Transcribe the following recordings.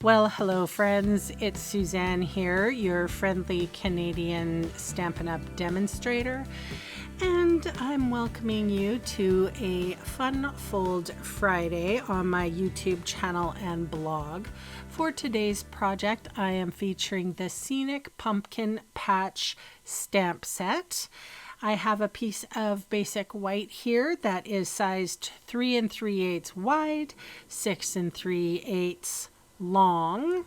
Well, hello friends, it's Suzanne here, your friendly Canadian Stampin' Up! Demonstrator, and I'm welcoming you to a Fun Fold Friday on my YouTube channel and blog. For today's project, I am featuring the Scenic Pumpkin Patch Stamp Set. I have a piece of basic white here that is sized 3 3/8 wide, 6 3/8 long.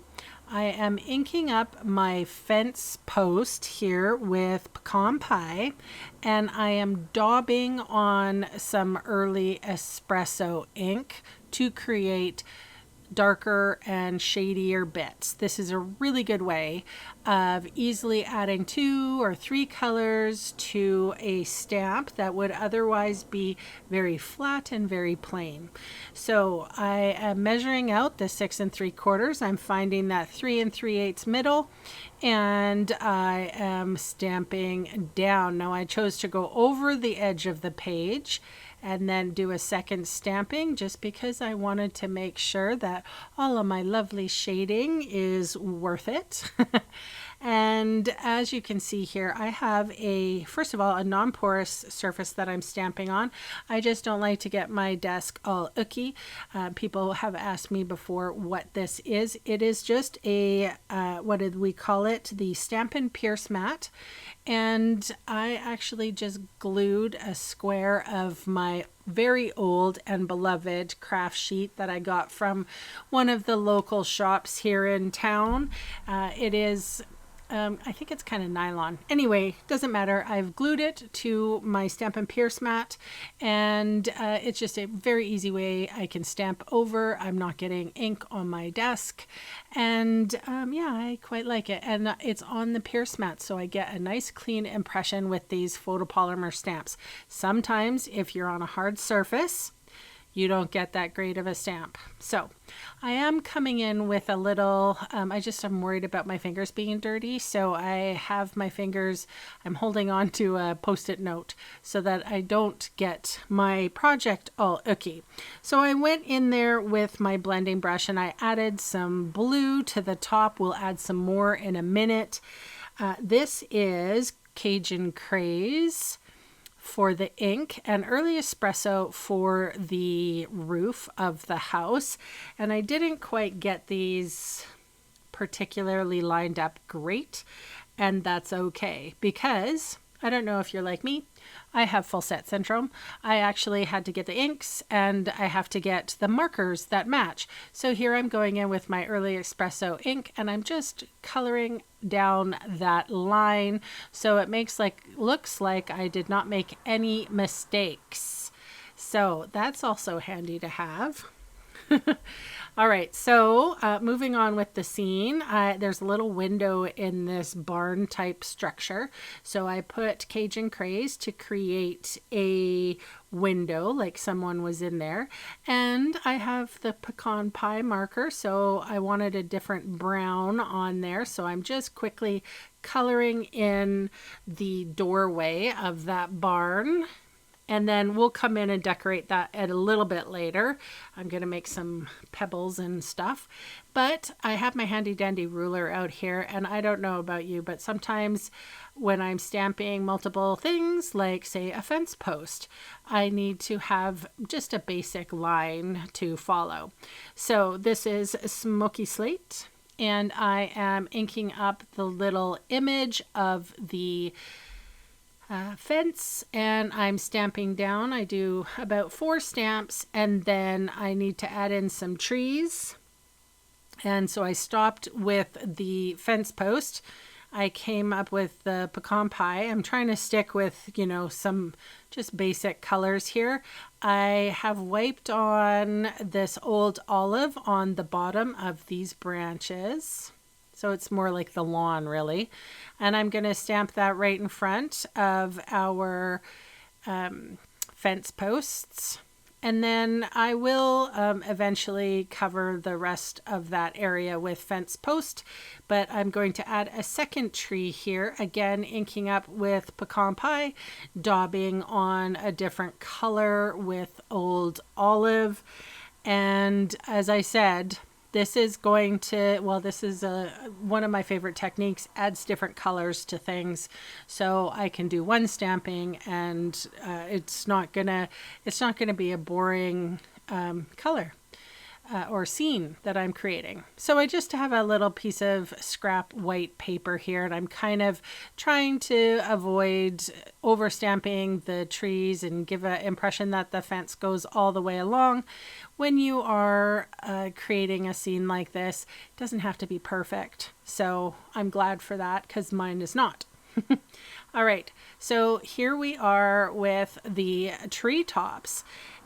I am inking up my fence post here with pecan pie, and I am daubing on some early espresso ink to create darker and shadier bits. This is a really good way of easily adding 2 or 3 colors to a stamp that would otherwise be very flat and very plain. So I am measuring out the 6 3/4. I'm finding that 3 3/8 middle, and I am stamping down. Now I chose to go over the edge of the page and then do a second stamping just because I wanted to make sure that all of my lovely shading is worth it. And as you can see here, I have first of all, a non-porous surface that I'm stamping on. I just don't like to get my desk all icky. People have asked me before what this is. It is just what did we call it? The Stampin' Pierce mat. And I actually just glued a square of my very old and beloved craft sheet that I got from one of the local shops here in town. It is I think it's kind of nylon. Anyway, doesn't matter. I've glued it to my Stampin' Pierce mat, and it's just a very easy way I can stamp over. I'm not getting ink on my desk, and yeah, I quite like it. And it's on the Pierce mat, so I get a nice clean impression with these photopolymer stamps. Sometimes if you're on a hard surface, you don't get that great of a stamp. So I am coming in with a little, I'm worried about my fingers being dirty. So I have my fingers, I'm holding on to a Post-it note so that I don't get my project all icky. So I went in there with my blending brush and I added some blue to the top. We'll add some more in a minute. This is Cajun Craze for the ink and early espresso for the roof of the house. And I didn't quite get these particularly lined up great, and that's okay, because I don't know if you're like me, I have full set syndrome. I actually had to get the inks and I have to get the markers that match. So here I'm going in with my early espresso ink and I'm just coloring down that line so it looks like I did not make any mistakes. So that's also handy to have. All right, so moving on with the scene, there's a little window in this barn type structure. So I put Cajun Craze to create a window like someone was in there. And I have the pecan pie marker, so I wanted a different brown on there. So I'm just quickly coloring in the doorway of that barn. And then we'll come in and decorate that a little bit later. I'm going to make some pebbles and stuff. But I have my handy dandy ruler out here, and I don't know about you, but sometimes when I'm stamping multiple things, like say a fence post, I need to have just a basic line to follow. So this is Smoky Slate, and I am inking up the little image of the fence, and I'm stamping down. I do about 4 stamps, and then I need to add in some trees. And so I stopped with the fence post. I came up with the pecan pie. I'm trying to stick with, some just basic colors here. I have wiped on this old olive on the bottom of these branches. So it's more like the lawn, really. And I'm going to stamp that right in front of our fence posts. And then I will eventually cover the rest of that area with fence post. But I'm going to add a second tree here. Again, inking up with pecan pie, daubing on a different color with old olive. And as I said, This is going to, well, this is one of my favorite techniques, adds different colors to things. So I can do one stamping and it's not gonna be a boring color or scene that I'm creating. So I just have a little piece of scrap white paper here, and I'm kind of trying to avoid overstamping the trees and give an impression that the fence goes all the way along. When you are creating a scene like this, it doesn't have to be perfect. So I'm glad for that, because mine is not. All right, so here we are with the treetops.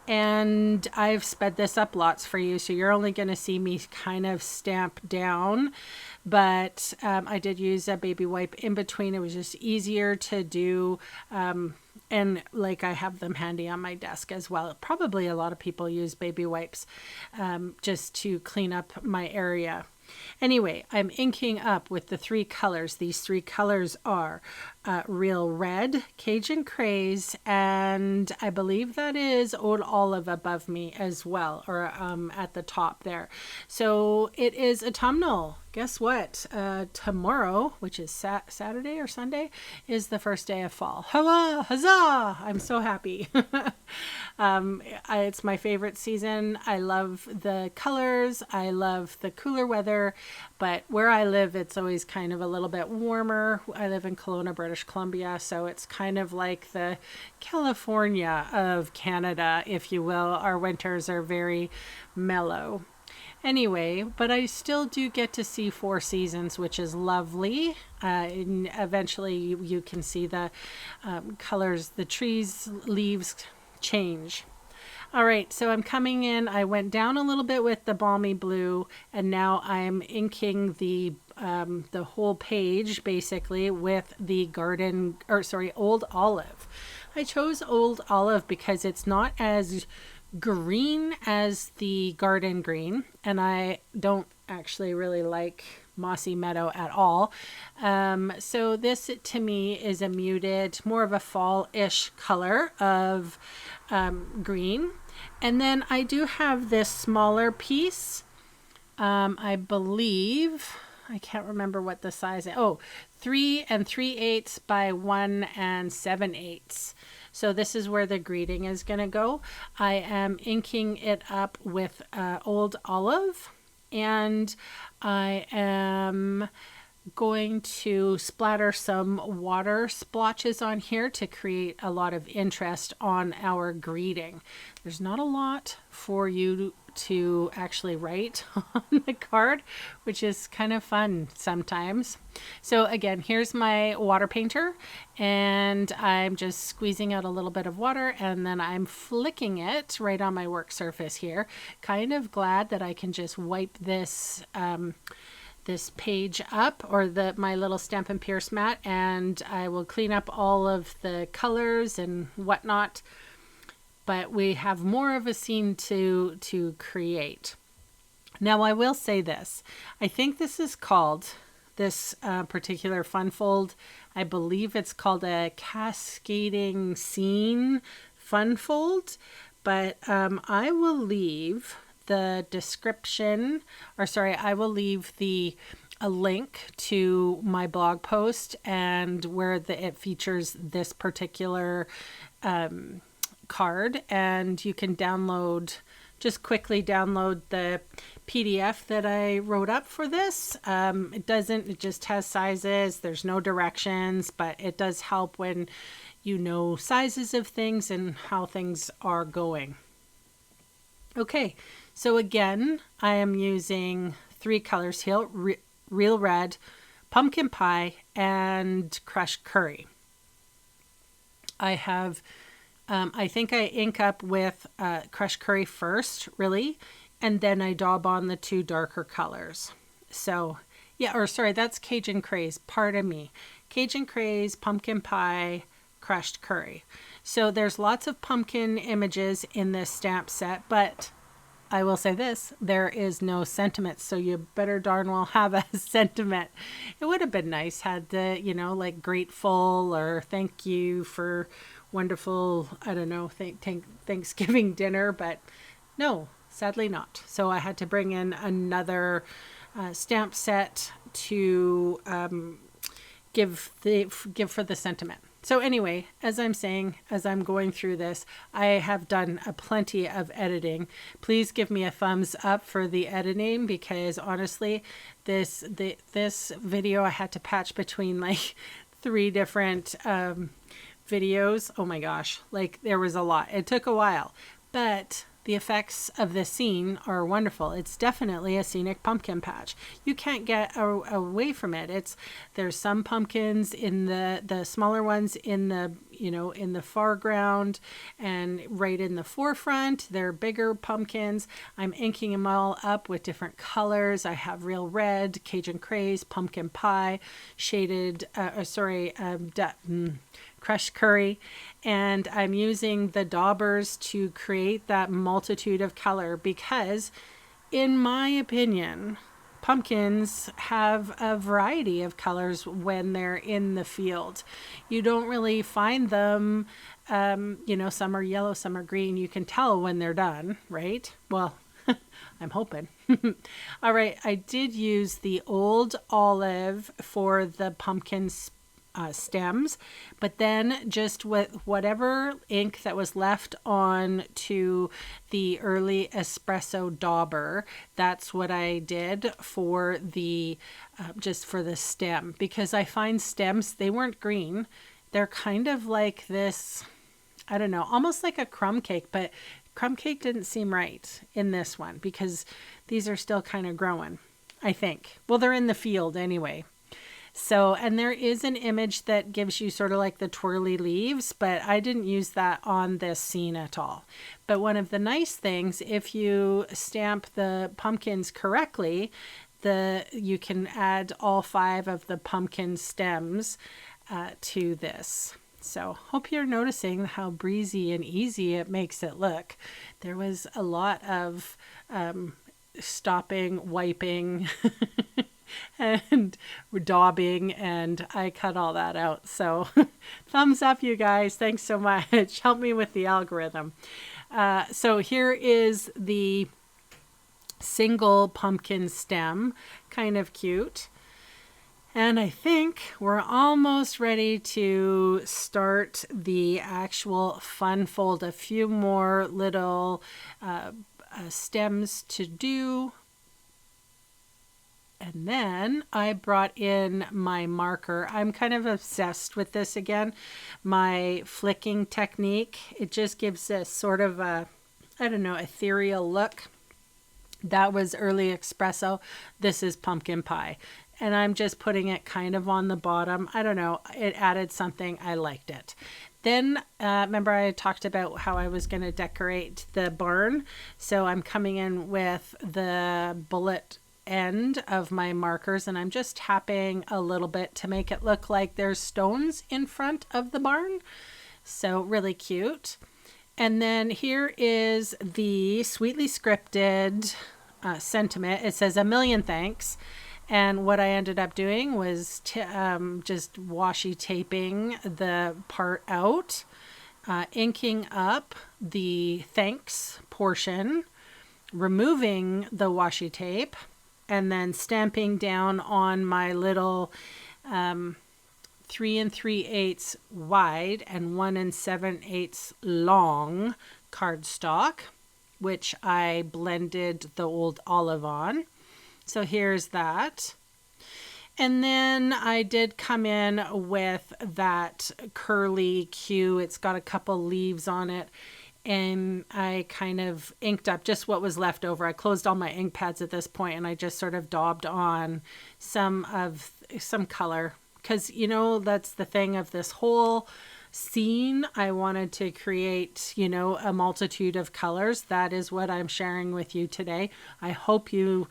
And I've sped this up lots for you, so you're only going to see me kind of stamp down. But I did use a baby wipe in between. It was just easier to do. And like I have them handy on my desk as well. Probably a lot of people use baby wipes just to clean up my area. Anyway, I'm inking up with the three colors. These three colors are Real Red, Cajun Craze, and I believe that is Old Olive above me as well, or at the top there. So it is autumnal. Guess what? Tomorrow, which is Saturday or Sunday, is the first day of fall. Hurrah! Huzzah! I'm so happy. It's my favorite season. I love the colors. I love the cooler weather. But where I live, it's always kind of a little bit warmer. I live in Kelowna, British Columbia, so it's kind of like the California of Canada, if you will. Our winters are very mellow. Anyway, but I still do get to see 4 seasons, which is lovely. And eventually you can see the colors, the trees, leaves change. All right, so I'm coming in. I went down a little bit with the balmy blue, and now I'm inking the whole page basically with the Old Olive. I chose Old Olive because it's not as green as the garden green, and I don't actually really like mossy meadow at all. So this to me is a muted, more of a fall-ish color of green. And then I do have this smaller piece. I believe, I can't remember what the size is. Oh, 3 3/8 by 1 7/8. So this is where the greeting is going to go. I am inking it up with Old Olive, and I am going to splatter some water splotches on here to create a lot of interest on our greeting. There's not a lot for you to actually write on the card, which is kind of fun sometimes. So again, here's my water painter, and I'm just squeezing out a little bit of water, and then I'm flicking it right on my work surface here. Kind of glad that I can just wipe this this page up, or my little Stampin' Pierce mat, and I will clean up all of the colors and whatnot. But we have more of a scene to create. Now I will say this. I think this is called, this particular fun fold, I believe it's called a cascading scene fun fold, but I will leave the description, I will leave a link to my blog post and where it features this particular card, and you can just quickly download the PDF that I wrote up for this. It just has sizes, there's no directions, but it does help when you know sizes of things and how things are going. Okay, so again, I am using 3 colors here, Real Red, Pumpkin Pie, and Crushed Curry. I have I think I ink up with Crushed Curry first, really, and then I daub on the 2 darker colors. So, that's Cajun Craze, pardon me. Cajun Craze, Pumpkin Pie, Crushed Curry. So there's lots of pumpkin images in this stamp set, but I will say this, there is no sentiment, so you better darn well have a sentiment. It would have been nice had the, like grateful or thank you for wonderful, I don't know, Thanksgiving dinner, but no, sadly not. So I had to bring in another stamp set to give for the sentiment. So anyway, as I'm saying, as I'm going through this, I have done a plenty of editing. Please give me a thumbs up for the editing, because honestly, this video I had to patch between like 3 different videos. Oh my gosh, like there was a lot. It took a while, but the effects of this scene are wonderful. It's definitely a scenic pumpkin patch. You can't get away from it. There's some pumpkins in the smaller ones in the, you know, in the foreground, and right in the forefront, they're bigger pumpkins. I'm inking them all up with different colors. I have real red, Cajun craze, pumpkin pie, shaded, crushed curry, and I'm using the daubers to create that multitude of color, because in my opinion, pumpkins have a variety of colors when they're in the field. You don't really find them, you know, some are yellow, some are green. You can tell when they're done, right? Well, I'm hoping. All right, I did use the old olive for the pumpkin stems, but then just with whatever ink that was left on to the early espresso dauber, that's what I did for the just for the stem, because I find stems, they weren't green, they're kind of like this, I don't know, almost like a crumb cake, but crumb cake didn't seem right in this one because these are still kind of growing, I think. Well, they're in the field anyway. So, and there is an image that gives you sort of like the twirly leaves, but I didn't use that on this scene at all. But one of the nice things, if you stamp the pumpkins correctly, you can add all 5 of the pumpkin stems to this. So hope you're noticing how breezy and easy it makes it look. There was a lot of stopping, wiping, and daubing, and I cut all that out. So thumbs up, you guys. Thanks so much. Help me with the algorithm. So here is the single pumpkin stem, kind of cute. And I think we're almost ready to start the actual fun fold. A few more little stems to do. And then I brought in my marker. I'm kind of obsessed with this again. My flicking technique. It just gives this sort of a, I don't know, ethereal look. That was early espresso. This is pumpkin pie. And I'm just putting it kind of on the bottom. I don't know. It added something. I liked it. Then remember I talked about how I was going to decorate the barn. So I'm coming in with the bullet end of my markers, and I'm just tapping a little bit to make it look like there's stones in front of the barn. So really cute. And then here is the sweetly scripted sentiment. It says, "A million thanks." And what I ended up doing was just washi taping the part out, inking up the thanks portion, removing the washi tape, and then stamping down on my little 3 3/8 wide and 1 7/8 long cardstock, which I blended the old olive on. So here's that. And then I did come in with that curly Q. It's got a couple leaves on it. And I kind of inked up just what was left over. I closed all my ink pads at this point, and I just sort of daubed on some color. Because, you know, that's the thing of this whole scene. I wanted to create, you know, a multitude of colors. That is what I'm sharing with you today. I hope you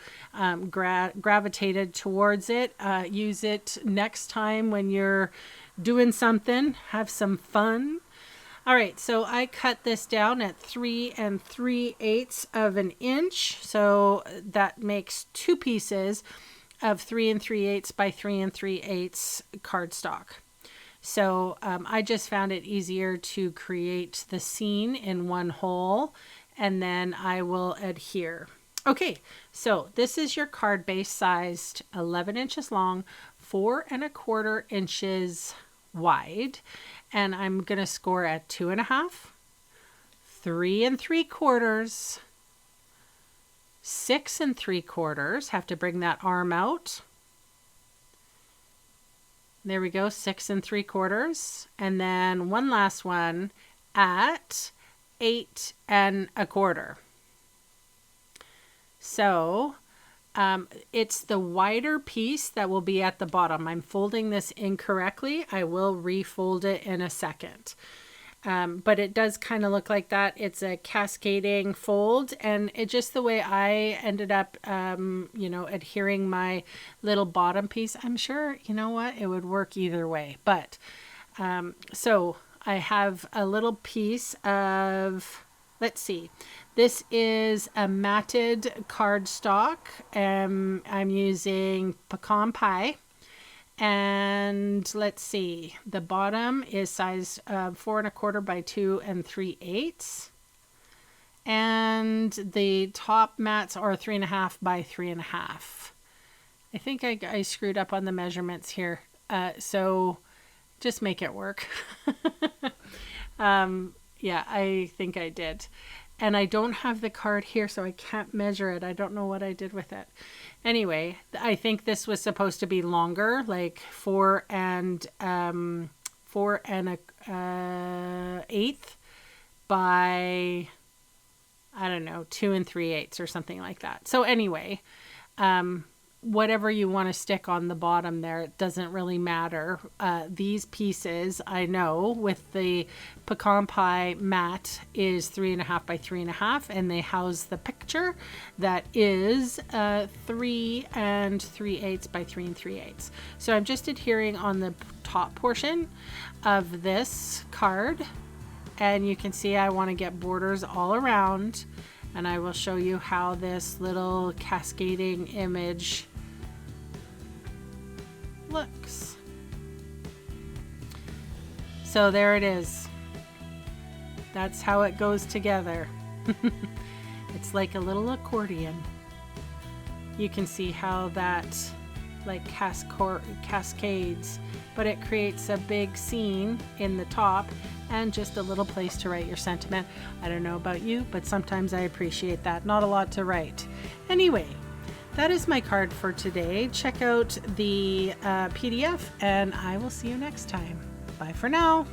gravitated towards it. Use it next time when you're doing something. Have some fun. All right, so I cut this down at 3 3/8 of an inch. So that makes 2 pieces of 3 3/8 by 3 3/8 cardstock. So I just found it easier to create the scene in one whole and then I will adhere. Okay, so this is your card base sized 11 inches long, 4 1/4 inches wide, and I'm going to score at 2.5, 3 3/4, 6 3/4. Have to bring that arm out. There we go, 6 3/4, and then one last one at 8 1/4. So it's the wider piece that will be at the bottom. I'm folding this incorrectly. I will refold it in a second. But it does kind of look like that. It's a cascading fold, and it just the way I ended up, adhering my little bottom piece. I'm sure, you know what, it would work either way. But so I have a little piece of, let's see, this is a matted cardstock. I'm using pecan pie. And let's see, the bottom is size 4 1/4 by 2 3/8, and the top mats are 3.5 by 3.5. I think I screwed up on the measurements here, so just make it work. Yeah, I think I did. And I don't have the card here, so I can't measure it. I don't know what I did with it. Anyway, I think this was supposed to be longer, like 4 1/8 by, I don't know, 2 3/8 or something like that. So anyway, whatever you want to stick on the bottom there, it doesn't really matter. These pieces, I know, with the pecan pie mat is 3.5 by 3.5, and they house the picture that is 3 3/8 by 3 3/8. So I'm just adhering on the top portion of this card, and you can see I want to get borders all around, and I will show you how this little cascading image looks. So there it is. That's how it goes together. It's like a little accordion. You can see how that like cascades, but it creates a big scene in the top and just a little place to write your sentiment. I don't know about you, but sometimes I appreciate that. Not a lot to write. Anyway, that is my card for today. Check out the PDF, and I will see you next time. Bye for now.